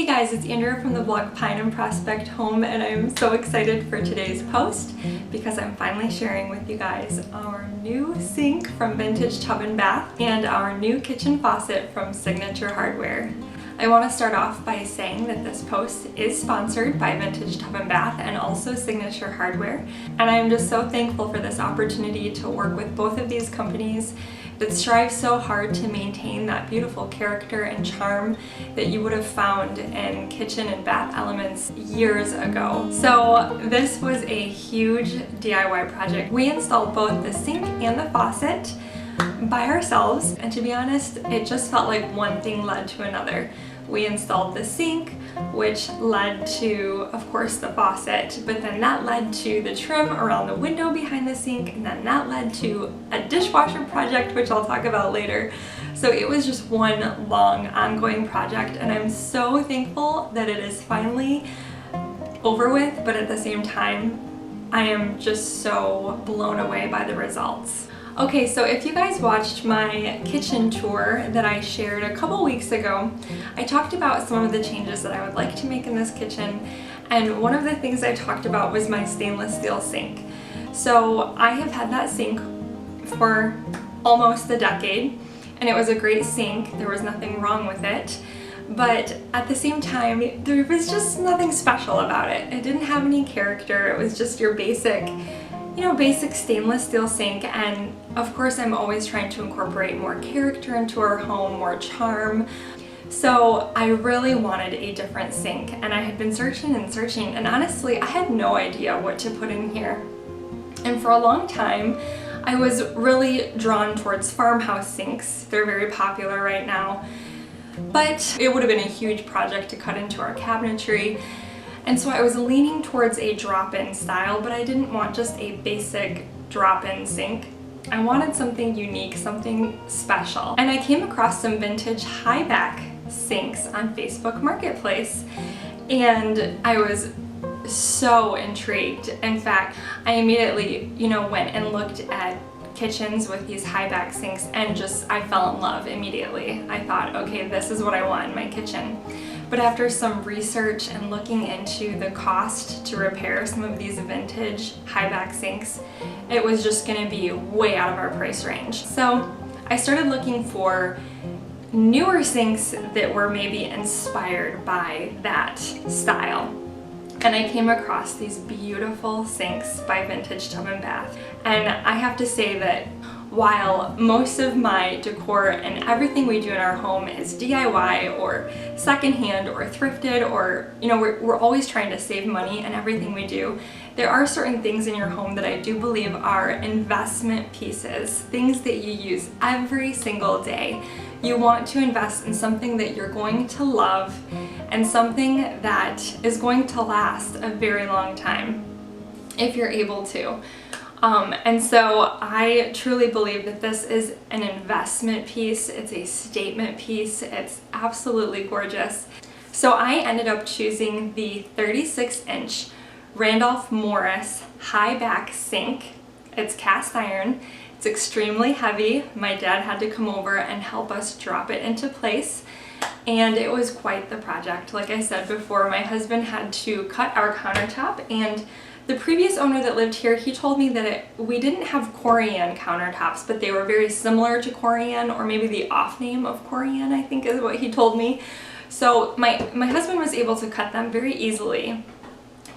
Hey guys, it's Andrea from the blog Pine and Prospect Home, and I'm so excited for today's post because I'm finally sharing with you guys our new sink from Vintage Tub and Bath and our new kitchen faucet from Signature Hardware. I want to start off by saying that this post is sponsored by Vintage Tub and Bath and also Signature Hardware, and I am just so thankful for this opportunity to work with both of these companies that strive so hard to maintain that beautiful character and charm that you would have found in kitchen and bath elements years ago. So this was a huge DIY project. We installed both the sink and the faucet by ourselves, and to be honest, it just felt like one thing led to another. We installed the sink, which led to, of course, the faucet, but then that led to the trim around the window behind the sink, and then that led to a dishwasher project, which I'll talk about later. So it was just one long ongoing project, and I'm so thankful that it is finally over with, but at the same time, I am just so blown away by the results. Okay, so if you guys watched my kitchen tour that I shared a couple weeks ago, I talked about some of the changes that I would like to make in this kitchen, and one of the things I talked about was my stainless steel sink. So I have had that sink for almost a decade, and it was a great sink. There was nothing wrong with it, but at the same time, there was just nothing special about it. It didn't have any character. It was just your basic stainless steel sink, and of course I'm always trying to incorporate more character into our home, more charm. So I really wanted a different sink, and I had been searching and searching, and honestly I had no idea what to put in here. And for a long time I was really drawn towards farmhouse sinks. They're very popular right now, but it would have been a huge project to cut into our cabinetry. And so I was leaning towards a drop-in style, but I didn't want just a basic drop-in sink. I wanted something unique, something special. And I came across some vintage high back sinks on Facebook Marketplace, and I was so intrigued. In fact, I immediately, went and looked at kitchens with these high back sinks, and I fell in love immediately. I thought, okay, this is what I want in my kitchen. But after some research and looking into the cost to repair some of these vintage high back sinks, it was just gonna be way out of our price range. So I started looking for newer sinks that were maybe inspired by that style. And I came across these beautiful sinks by Vintage Tub and Bath. And I have to say that while most of my decor and everything we do in our home is DIY or secondhand or thrifted, or we're always trying to save money in everything we do, there are certain things in your home that I do believe are investment pieces, things that you use every single day. You want to invest in something that you're going to love and something that is going to last a very long time if you're able to. And so I truly believe that this is an investment piece. It's a statement piece. It's absolutely gorgeous. So I ended up choosing the 36-inch Randolph Morris high back sink. It's cast iron. It's extremely heavy. My dad had to come over and help us drop it into place, and it was quite the project. Like I said before, my husband had to cut our countertop, and the previous owner that lived here, he told me that we didn't have Corian countertops, but they were very similar to Corian, or maybe the off name of Corian, I think is what he told me. So my husband was able to cut them very easily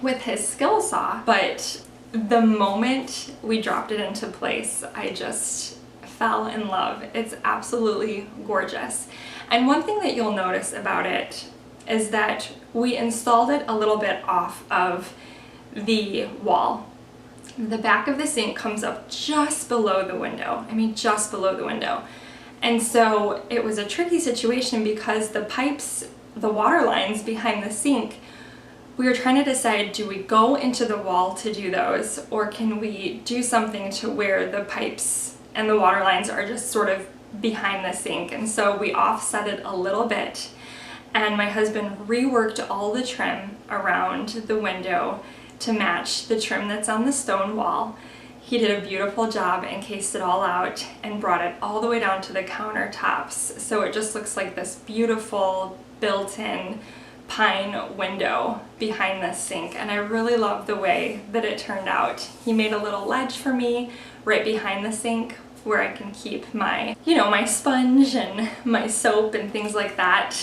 with his skill saw, but the moment we dropped it into place, I just fell in love. It's absolutely gorgeous. And one thing that you'll notice about it is that we installed it a little bit off of the wall. The back of the sink comes up just below the window. Just below the window. And so it was a tricky situation because the pipes, the water lines behind the sink, we were trying to decide, do we go into the wall to do those, or can we do something to where the pipes and the water lines are just sort of behind the sink? And so we offset it a little bit, and my husband reworked all the trim around the window to match the trim that's on the stone wall. He did a beautiful job and cased it all out and brought it all the way down to the countertops, so it just looks like this beautiful built-in pine window behind this sink, and I really love the way that it turned out. He made a little ledge for me right behind the sink where I can keep my, my sponge and my soap and things like that.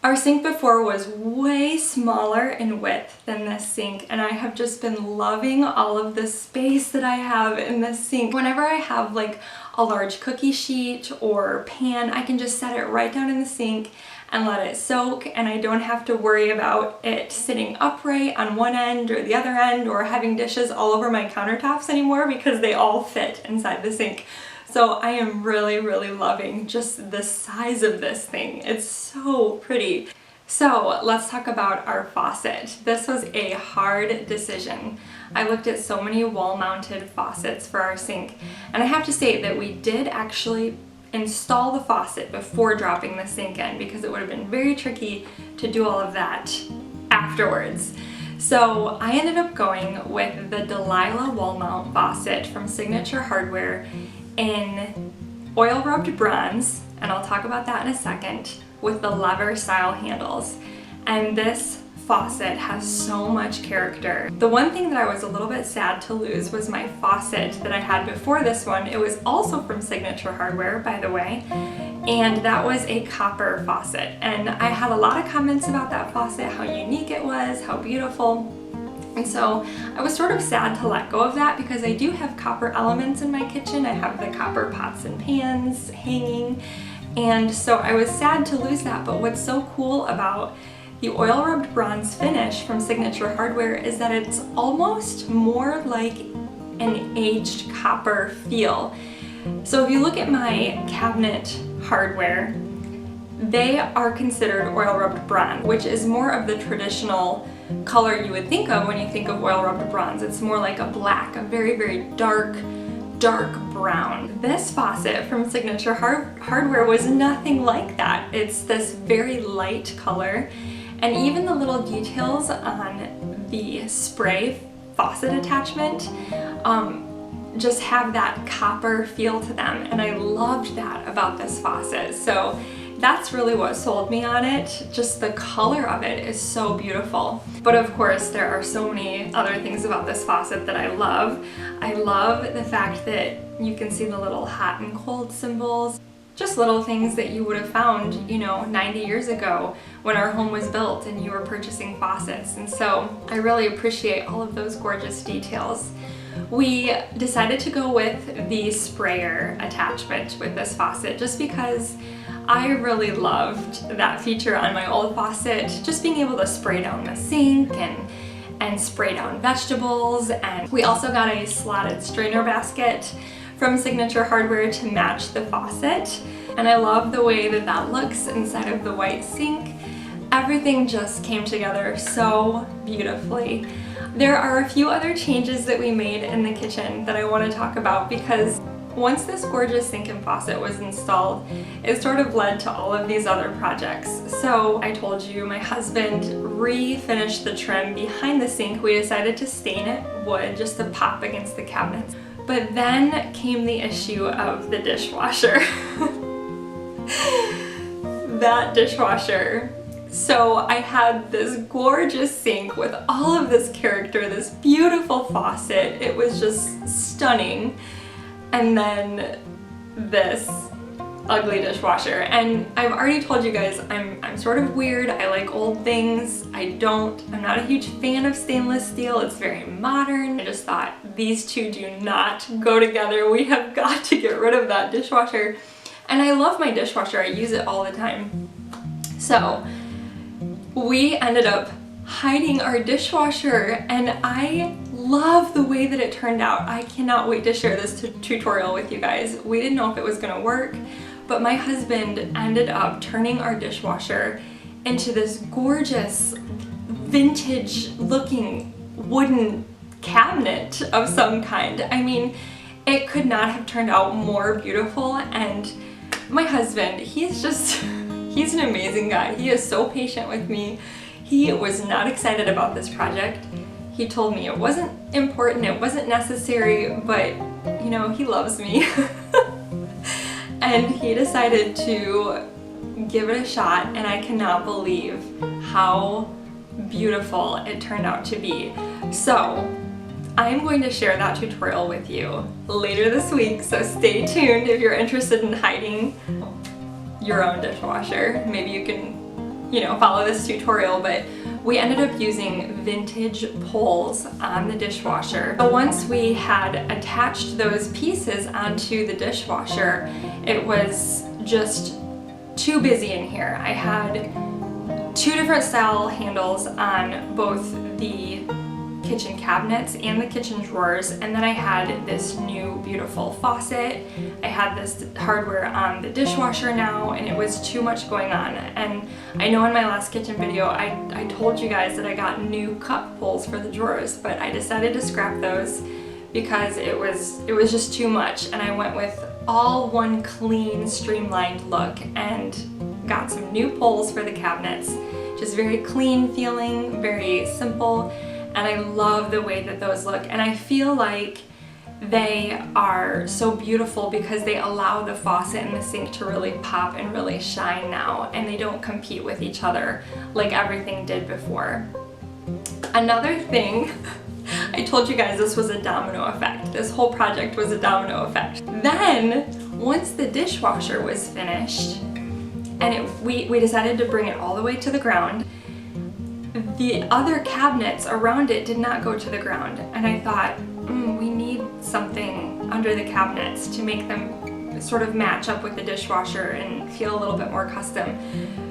Our sink before was way smaller in width than this sink, and I have just been loving all of the space that I have in this sink. Whenever I have like a large cookie sheet or pan, I can just set it right down in the sink and let it soak, and I don't have to worry about it sitting upright on one end or the other end or having dishes all over my countertops anymore because they all fit inside the sink. So I am really, really loving just the size of this thing. It's so pretty. So let's talk about our faucet. This was a hard decision. I looked at so many wall-mounted faucets for our sink, and I have to say that we did actually install the faucet before dropping the sink in because it would have been very tricky to do all of that afterwards. So I ended up going with the Delilah wall mount faucet from Signature Hardware in oil rubbed bronze, and I'll talk about that in a second, with the lever style handles. And this faucet has so much character. The one thing that I was a little bit sad to lose was my faucet that I had before this one. It was also from Signature Hardware, by the way, and that was a copper faucet. And I had a lot of comments about that faucet, how unique it was, how beautiful. And so I was sort of sad to let go of that because I do have copper elements in my kitchen. I have the copper pots and pans hanging, and so I was sad to lose that. But what's so cool about the oil rubbed bronze finish from Signature Hardware is that it's almost more like an aged copper feel. So if you look at my cabinet hardware, they are considered oil rubbed bronze, which is more of the traditional color you would think of when you think of oil rubbed bronze. It's more like a black, a very, very dark brown. This faucet from Signature Hardware was nothing like that. It's this very light color, and even the little details on the spray faucet attachment just have that copper feel to them, and I loved that about this faucet. So that's really what sold me on it. Just the color of it is so beautiful. But of course, there are so many other things about this faucet that I love. I love the fact that you can see the little hot and cold symbols. Just little things that you would have found, 90 years ago when our home was built and you were purchasing faucets. And so I really appreciate all of those gorgeous details. We decided to go with the sprayer attachment with this faucet just because I really loved that feature on my old faucet, just being able to spray down the sink and spray down vegetables. And we also got a slotted strainer basket from Signature Hardware to match the faucet, and I love the way that that looks inside of the white sink. Everything just came together so beautifully. There are a few other changes that we made in the kitchen that I want to talk about because once this gorgeous sink and faucet was installed, it sort of led to all of these other projects. So I told you my husband refinished the trim behind the sink. We decided to stain it wood just to pop against the cabinets. But then came the issue of the dishwasher. That dishwasher. So I had this gorgeous sink with all of this character, this beautiful faucet. It was just stunning. And then this ugly dishwasher. And I've already told you guys I'm sort of weird. I like old things. I'm not a huge fan of stainless steel. It's very modern. I just thought these two do not go together. We have got to get rid of that dishwasher. And I love my dishwasher. I use it all the time. So we ended up hiding our dishwasher, and I love the way that it turned out. I cannot wait to share this tutorial with you guys. We didn't know if it was gonna work, but my husband ended up turning our dishwasher into this gorgeous vintage looking wooden cabinet of some kind. I mean, it could not have turned out more beautiful. And my husband, he's an amazing guy. He is so patient with me. He was not excited about this project. He told me it wasn't important, it wasn't necessary, but he loves me. And he decided to give it a shot, and I cannot believe how beautiful it turned out to be. So I'm going to share that tutorial with you later this week, so stay tuned if you're interested in hiding your own dishwasher. Maybe you can, follow this tutorial, but we ended up using vintage poles on the dishwasher. But once we had attached those pieces onto the dishwasher, it was just too busy in here. I had 2 different style handles on both the kitchen cabinets and the kitchen drawers, and then I had this new beautiful faucet. I had this hardware on the dishwasher now, and it was too much going on. And I know in my last kitchen video I told you guys that I got new cup holes for the drawers, but I decided to scrap those because it was just too much, and I went with all one clean, streamlined look and got some new poles for the cabinets. Just very clean feeling, very simple. And I love the way that those look, and I feel like they are so beautiful because they allow the faucet and the sink to really pop and really shine now, and they don't compete with each other like everything did before. Another thing, I told you guys this was a domino effect. This whole project was a domino effect. Then, once the dishwasher was finished, and we decided to bring it all the way to the ground, the other cabinets around it did not go to the ground, and I thought, we need something under the cabinets to make them sort of match up with the dishwasher and feel a little bit more custom.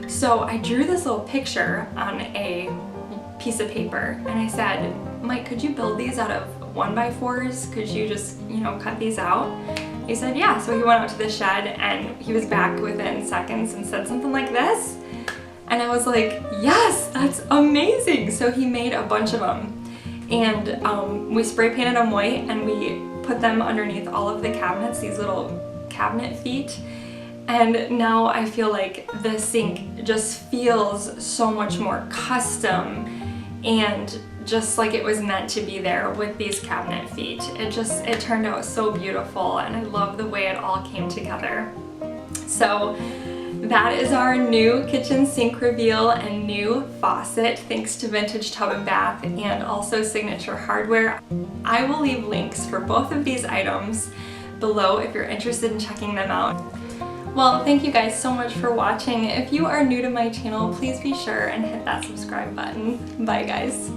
So I drew this little picture on a piece of paper, and I said, Mike, could you build these out of 1x4s? Could you just, cut these out? He said, yeah. So he went out to the shed, and he was back within seconds and said something like this. And I was like, yes, that's amazing. So he made a bunch of them, and we spray painted them white, and we put them underneath all of the cabinets, these little cabinet feet. And now I feel like the sink just feels so much more custom and just like it was meant to be there with these cabinet feet. It turned out so beautiful, and I love the way it all came together. So that is our new kitchen sink reveal and new faucet, thanks to Vintage Tub and Bath and also Signature Hardware. I will leave links for both of these items below if you're interested in checking them out. Well, thank you guys so much for watching. If you are new to my channel, please be sure and hit that subscribe button. Bye guys.